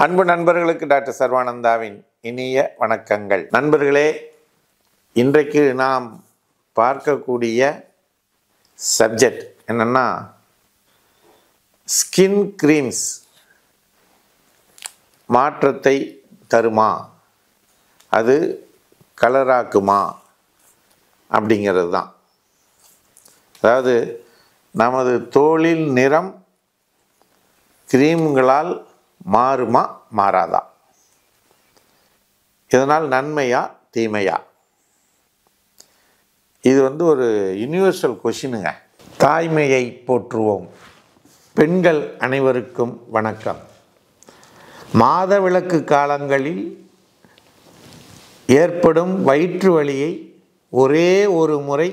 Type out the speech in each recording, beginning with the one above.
அன்பு நண்பர்களுக்கு டாக்டர் சர்வானந்தாவின் இனிய வணக்கங்கள். நண்பர்களே, இன்றைக்கு நாம் பார்க்கக்கூடிய சப்ஜெக்ட் என்னன்னா, ஸ்கின் கிரீம்ஸ் மாற்றத்தை தருமா, அது கலராக்குமா அப்படிங்கிறது தான். அதாவது நமது தோலின் நிறம் கிரீம்களால் மாறுமா மாறாதா, இதனால் நன்மையா தீமையா? இது ஒரு யூனிவர்சல் கொஷினுங்க. தாய்மையை போற்றுவோம். பெண்கள் அனைவருக்கும் வணக்கம். மாதவிலக்கு காலங்களில் ஏற்படும் வயிற்று வலியை ஒரே ஒரு முறை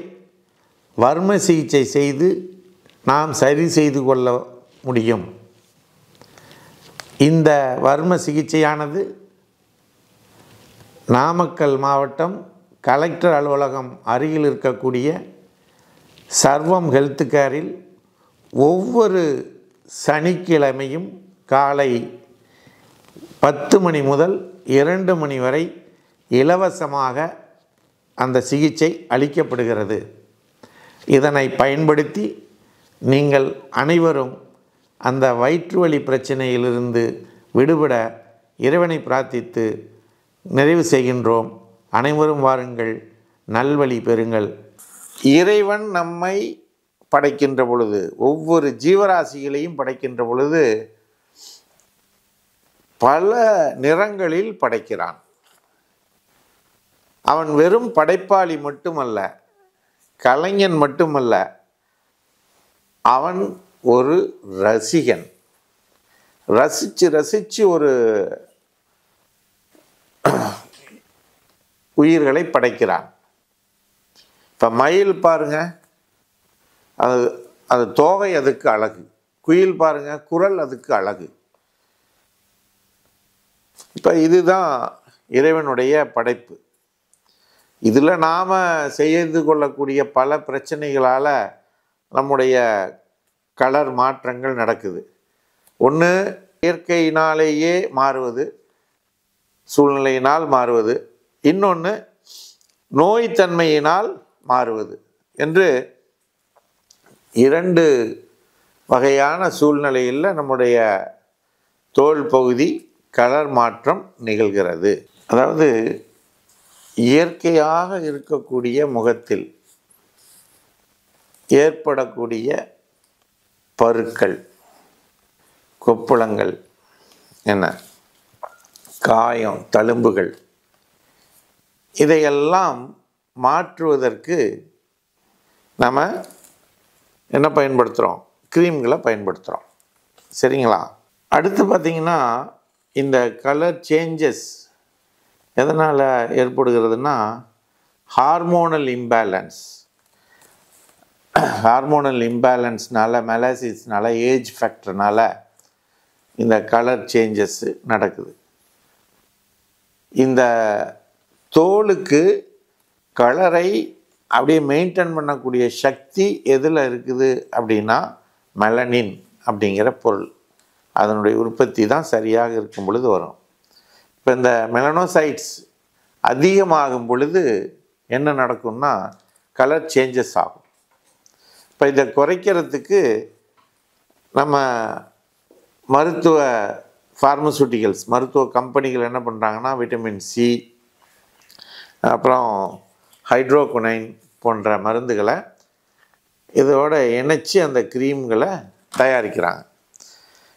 வர்ம சிகிச்சை செய்து நாம் சரி செய்து கொள்ள முடியும். இந்த வர்ம சிகிச்சையானது நாமக்கல் மாவட்டம் கலெக்டர் அலுவலகம் அருகில் இருக்கக்கூடிய சர்வம் ஹெல்த் கேரில் ஒவ்வொரு சனிக்கிழமையும் காலை 10 மணி முதல் 2 மணி வரை இலவசமாக அந்த சிகிச்சை அளிக்கப்படுகிறது. இதனை பயன்படுத்தி நீங்கள் அனைவரும் அந்த வயிற்று வலி பிரச்சனையிலிருந்து விடுபட இறைவனை பிரார்த்தித்து நிறைவு செய்கின்றோம். அனைவரும் வாருங்கள், நல்வழி பெறுங்கள். இறைவன் நம்மை படைக்கின்ற பொழுது, ஒவ்வொரு ஜீவராசிகளையும் படைக்கின்ற பொழுது பல நிறங்களில் படைக்கிறான். அவன் வெறும் படைப்பாளி மட்டுமல்ல, கலைஞன் மட்டுமல்ல, அவன் ஒரு ரசிகன். ரசித்து ரசித்து ஒரு உயிர்களை படைக்கிறான். இப்போ மயில் பாருங்க, அது தோகை அதுக்கு அழகு. குயில் பாருங்க, குரல் அதுக்கு அழகு. இப்போ இதுதான் இறைவனுடைய படைப்பு. இதில் நாம் செய்து கொள்ளக்கூடிய பல பிரச்சனைகளால் நம்முடைய கலர் மாற்றங்கள் நடக்குது. ஒன்று இயற்கையினாலேயே மாறுவது, சூழ்நிலையினால் மாறுவது, இன்னொன்று நோய்த்தன்மையினால் மாறுவது என்று 2 வகையான சூழ்நிலையில் நம்முடைய தோல் பகுதி கலர் மாற்றம் நிகழ்கிறது. அதாவது இயற்கையாக இருக்கக்கூடிய முகத்தில் ஏற்படக்கூடிய பருக்கள், கொப்புளங்கள், காயம், தழும்புகள், இதையெல்லாம் மாற்றுவதற்கு நம்ம என்ன பயன்படுத்துகிறோம்? க்ரீம்களை பயன்படுத்துகிறோம். சரிங்களா? அடுத்து பார்த்திங்கன்னா, இந்த கலர் சேஞ்சஸ் எதனால் ஏற்படுகிறதுனா, ஹார்மோனல் இம்பேலன்ஸ். ஹார்மோனல் இம்பேலன்ஸ்னால, மெலாசிஸ்னால, ஏஜ் ஃபேக்டர்னால இந்த கலர் சேஞ்சஸ் நடக்குது. இந்த தோலுக்கு கலரை அப்படியே மெயின்டைன் பண்ணக்கூடிய சக்தி எதில் இருக்குது அப்படின்னா, மெலனின் அப்படிங்கிற பொருள், அதனுடைய உற்பத்தி தான் சரியாக இருக்கும் பொழுது வரும். இப்போ இந்த மெலனோசைட்ஸ் அதிகமாகும் பொழுது என்ன நடக்கும்னா, கலர் சேஞ்சஸ் ஆகும். இப்போ இதை குறைக்கிறதுக்கு நம்ம மருத்துவ ஃபார்மசூட்டிகல்ஸ், மருத்துவ கம்பெனிகள் என்ன பண்ணுறாங்கன்னா, விட்டமின் சி, அப்புறம் ஹைட்ரோகுனைன் போன்ற மருந்துகளை இதோட இணைச்சி அந்த க்ரீம்களை தயாரிக்கிறாங்க.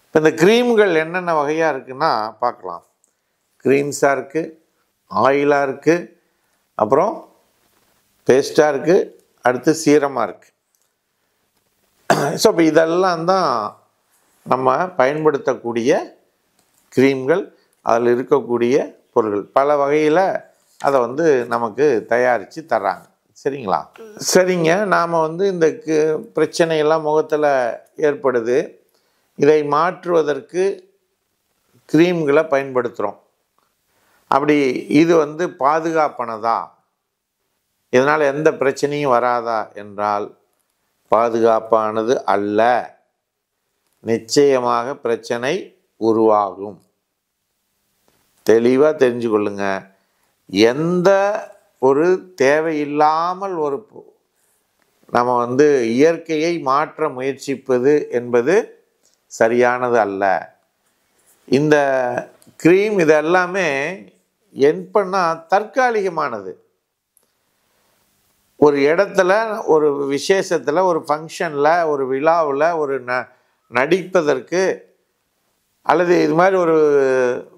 இப்போ இந்த க்ரீம்கள் என்னென்ன வகையாக இருக்குன்னா பார்க்கலாம். க்ரீம்ஸாக இருக்குது, ஆயிலாக இருக்குது, அப்புறம் பேஸ்ட்டாக இருக்குது, அடுத்து சீரமாக இருக்குது. ஸோ இப்போ இதெல்லாம் தான் நம்ம பயன்படுத்தக்கூடிய க்ரீம்கள், அதில் இருக்கக்கூடிய பொருட்கள். பல வகையில் அதை நமக்கு தயாரித்து தர்றாங்க. சரிங்களா? சரிங்க, நாம் இந்த பிரச்சனையெல்லாம் முகத்தில் ஏற்படுது, இதை மாற்றுவதற்கு க்ரீம்களை பயன்படுத்துகிறோம். அப்படி இது பாதுகாப்பானதா, இதனால் எந்த பிரச்சனையும் வராதா என்றால் பாதுகாப்பானது அல்ல. நிச்சயமாக பிரச்சனை உருவாகும். தெளிவாக தெரிஞ்சு கொள்ளுங்க. எந்த ஒரு தேவையில்லாமல் நம்ம இயற்கையை மாற்ற முயற்சிப்பது என்பது சரியானது அல்ல. இந்த க்ரீம் இதெல்லாமே பண்ணால் தற்காலிகமானது. ஒரு இடத்துல, ஒரு விசேஷத்தில், ஒரு ஃபங்க்ஷனில், ஒரு விழாவில், ஒரு நடிப்பதற்கு அல்லது இது மாதிரி ஒரு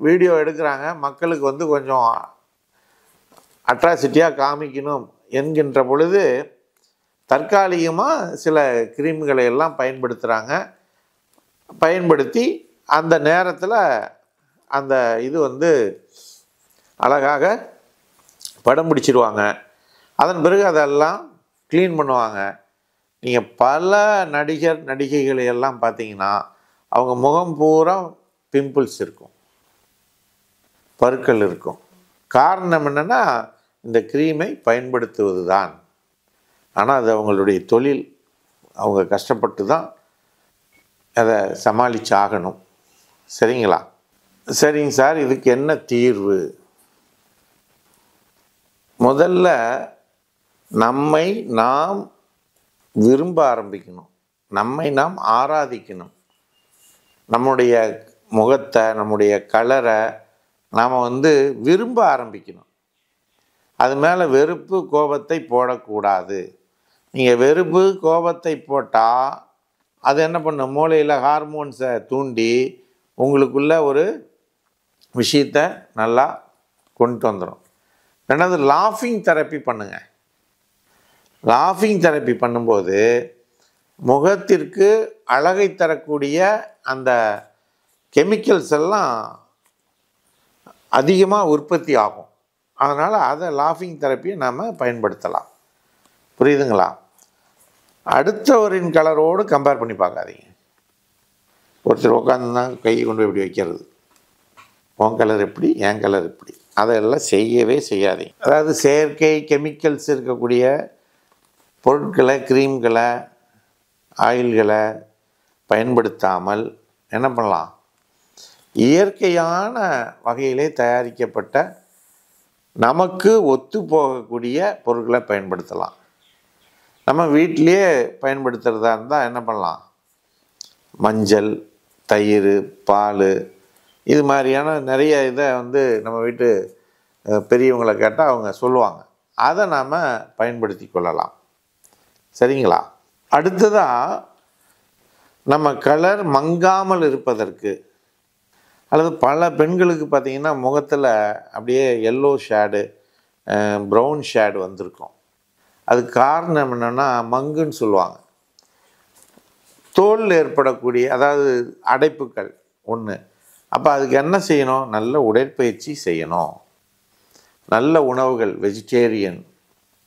வீடியோ எடுக்கிறாங்க, மக்களுக்கு கொஞ்சம் அட்ராசிட்டியாக காமிக்கணும் என்கின்ற பொழுது தற்காலிகமாக சில க்ரீம்களை எல்லாம் பயன்படுத்துகிறாங்க. பயன்படுத்தி அந்த நேரத்தில் அந்த இது அழகாக படம் பிடிச்சிடுவாங்க. அதன் பிறகு அதெல்லாம் க்ளீன் பண்ணுவாங்க. நீங்கள் பல நடிகைகளை எல்லாம் பார்த்தீங்கன்னா அவங்க முகம் பூரா பிம்பிள்ஸ் இருக்கும், பருக்கள் இருக்கும். காரணம் என்னென்னா இந்த க்ரீமை பயன்படுத்துவது தான். ஆனால் அது அவங்களுடைய தொழில். அவங்க கஷ்டப்பட்டு தான் அதை சமாளித்து ஆகணும். சரிங்களா? சரிங்க சார், இதுக்கு என்ன தீர்வு? முதல்ல நம்மை நாம் விரும்ப ஆரம்பிக்கணும். நம்மை நாம் ஆராதிக்கணும். நம்முடைய முகத்தை, நம்முடைய கலரை நாம் விரும்ப ஆரம்பிக்கணும். அது மேலே வெறுப்பு கோபத்தை போடக்கூடாது. நீங்கள் வெறுப்பு கோபத்தை போட்டால் அது என்ன பண்ணும்? மூளையில் ஹார்மோன்ஸை தூண்டி உங்களுக்குள்ள ஒரு விஷயத்தை நல்லா கொண்டு வந்துடும். ரெண்டாவது, லாஃபிங் தெரப்பி பண்ணுங்கள். லாஃபிங் தெரப்பி பண்ணும்போது முகத்திற்கு அழகை தரக்கூடிய அந்த கெமிக்கல்ஸ் எல்லாம் அதிகமாக உற்பத்தி ஆகும். அதனால் அதை லாஃபிங் தெரப்பியை நாம் பயன்படுத்தலாம். புரியுதுங்களா? அடுத்தவரின் கலரோடு கம்பேர் பண்ணி பார்க்காதீங்க. ஒருத்தர் உட்காந்துதான் கையை கொண்டு இப்படி வைக்கிறது, உன் கலர் எப்படி, என் கலர் எப்படி, அதெல்லாம் செய்யவே செய்யாதீங்க. அதாவது செயற்கை கெமிக்கல்ஸ் இருக்கக்கூடிய பொருட்களை, க்ரீம்களை, ஆயில்களை பயன்படுத்தாமல் என்ன பண்ணலாம்? இயற்கையான வகையிலே தயாரிக்கப்பட்ட நமக்கு ஒத்து போகக்கூடிய பொருட்களை பயன்படுத்தலாம். நம்ம வீட்டிலேயே பயன்படுத்துகிறதா இருந்தால் என்ன பண்ணலாம்? மஞ்சள், தயிர், பால், இது மாதிரியான நிறைய இதை நம்ம வீட்டு பெரியவங்களை கேட்டால் அவங்க சொல்லுவாங்க. அதை நாம் பயன்படுத்தி கொள்ளலாம். சரிங்களா? அடுத்ததாக, நம்ம கலர் மங்காமல் இருப்பதற்கு, அல்லது பல பெண்களுக்கு பார்த்திங்கன்னா முகத்தில் அப்படியே எல்லோ ஷேடு, ப்ரௌன் ஷேடு வந்திருக்கும். அதுக்கு காரணம் என்னென்னா மங்குன்னு சொல்லுவாங்க. தோலில் ஏற்படக்கூடிய, அதாவது அடைப்புகள் ஒன்று. அப்போ அதுக்கு என்ன செய்யணும்? நல்ல உடற்பயிற்சி செய்யணும். நல்ல உணவுகள், வெஜிடேரியன்,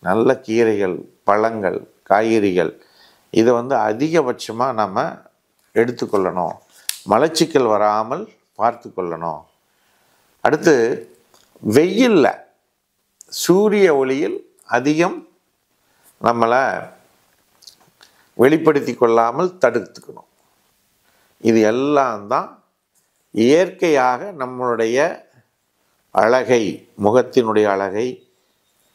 நல்ல கீரைகள், பழங்கள், காய்கறிகள், இதை அதிகபட்சமாக நம்ம எடுத்துக்கொள்ளணும். மலச்சிக்கல் வராமல் பார்த்து கொள்ளணும். அடுத்து, வெயிலில், சூரிய ஒளியில் அதிகம் நம்மளை வெளிப்படுத்தி கொள்ளாமல் தடுத்துக்கணும். இது எல்லாம் தான் இயற்கையாக நம்மளுடைய அழகை, முகத்தினுடைய அழகை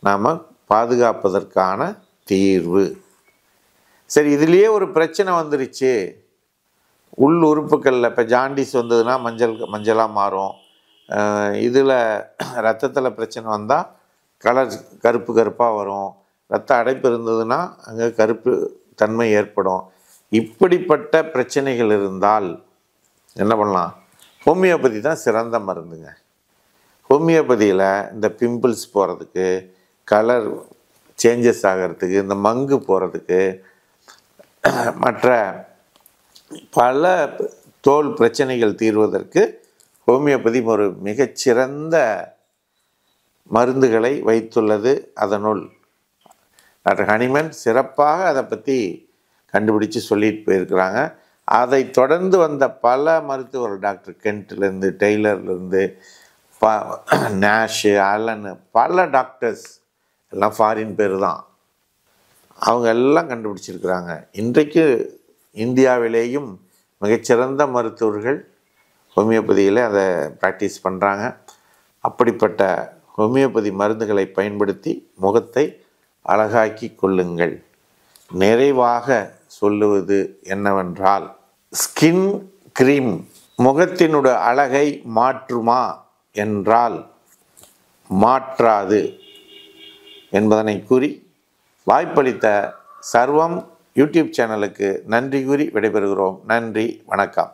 நாம் பாதுகாப்பதற்கான தீர்வு. சரி, இதுலேயே ஒரு பிரச்சனை வந்துருச்சு. உள் உறுப்புகளில் இப்போ ஜாண்டிஸ் வந்ததுன்னா மஞ்சளாக மாறும். இதில் ரத்தத்தில் பிரச்சனை வந்தால் கலர் கருப்பாக வரும். ரத்த அடைப்பு இருந்ததுன்னா அங்கே கருப்பு தன்மை ஏற்படும். இப்படிப்பட்ட பிரச்சனைகள் இருந்தால் என்ன பண்ணலாம்? ஹோமியோபதி தான் சிறந்த மருந்துங்க. ஹோமியோபதியில் இந்த பிம்பிள்ஸ் போகிறதுக்கு, கலர் சேஞ்சஸ் ஆகிறதுக்கு, இந்த மங்கு போகிறதுக்கு, மற்ற பல தோல் பிரச்சனைகள் தீர்வதற்கு ஹோமியோபதி ஒரு மிகச்சிறந்த மருந்துகளை வைத்துள்ளது. அதனுள் டாக்டர் ஹனிமன் சிறப்பாக அதை பற்றி கண்டுபிடிச்சு சொல்லிட்டு போயிருக்கிறாங்க. அதை தொடர்ந்து வந்த பல மருத்துவர்கள், டாக்டர் கென்ட்லேருந்து, டெய்லர்லேருந்து, நேஷு, ஆலன்னு, பல டாக்டர்ஸ் எல்லாம் ஃபாரின் பேர் தான், அவங்க எல்லாம் கண்டுபிடிச்சிருக்கிறாங்க. இன்றைக்கு இந்தியாவிலேயும் மிகச்சிறந்த மருத்துவர்கள் ஹோமியோபதியில் அதை ப்ராக்டிஸ் பண்ணுறாங்க. அப்படிப்பட்ட ஹோமியோபதி மருந்துகளை பயன்படுத்தி முகத்தை அழகாக்கி கொள்ளுங்கள். நிறைவாக சொல்லுவது என்னவென்றால், ஸ்கின் கிரீம் முகத்தினுடைய அழகை மாற்றுமா என்றால் மாற்றாது என்பதனை கூறி, வாய்ப்பளித்த சர்வம் யூடியூப் சேனலுக்கு நன்றி கூறி விடைபெறுகிறோம். நன்றி, வணக்கம்.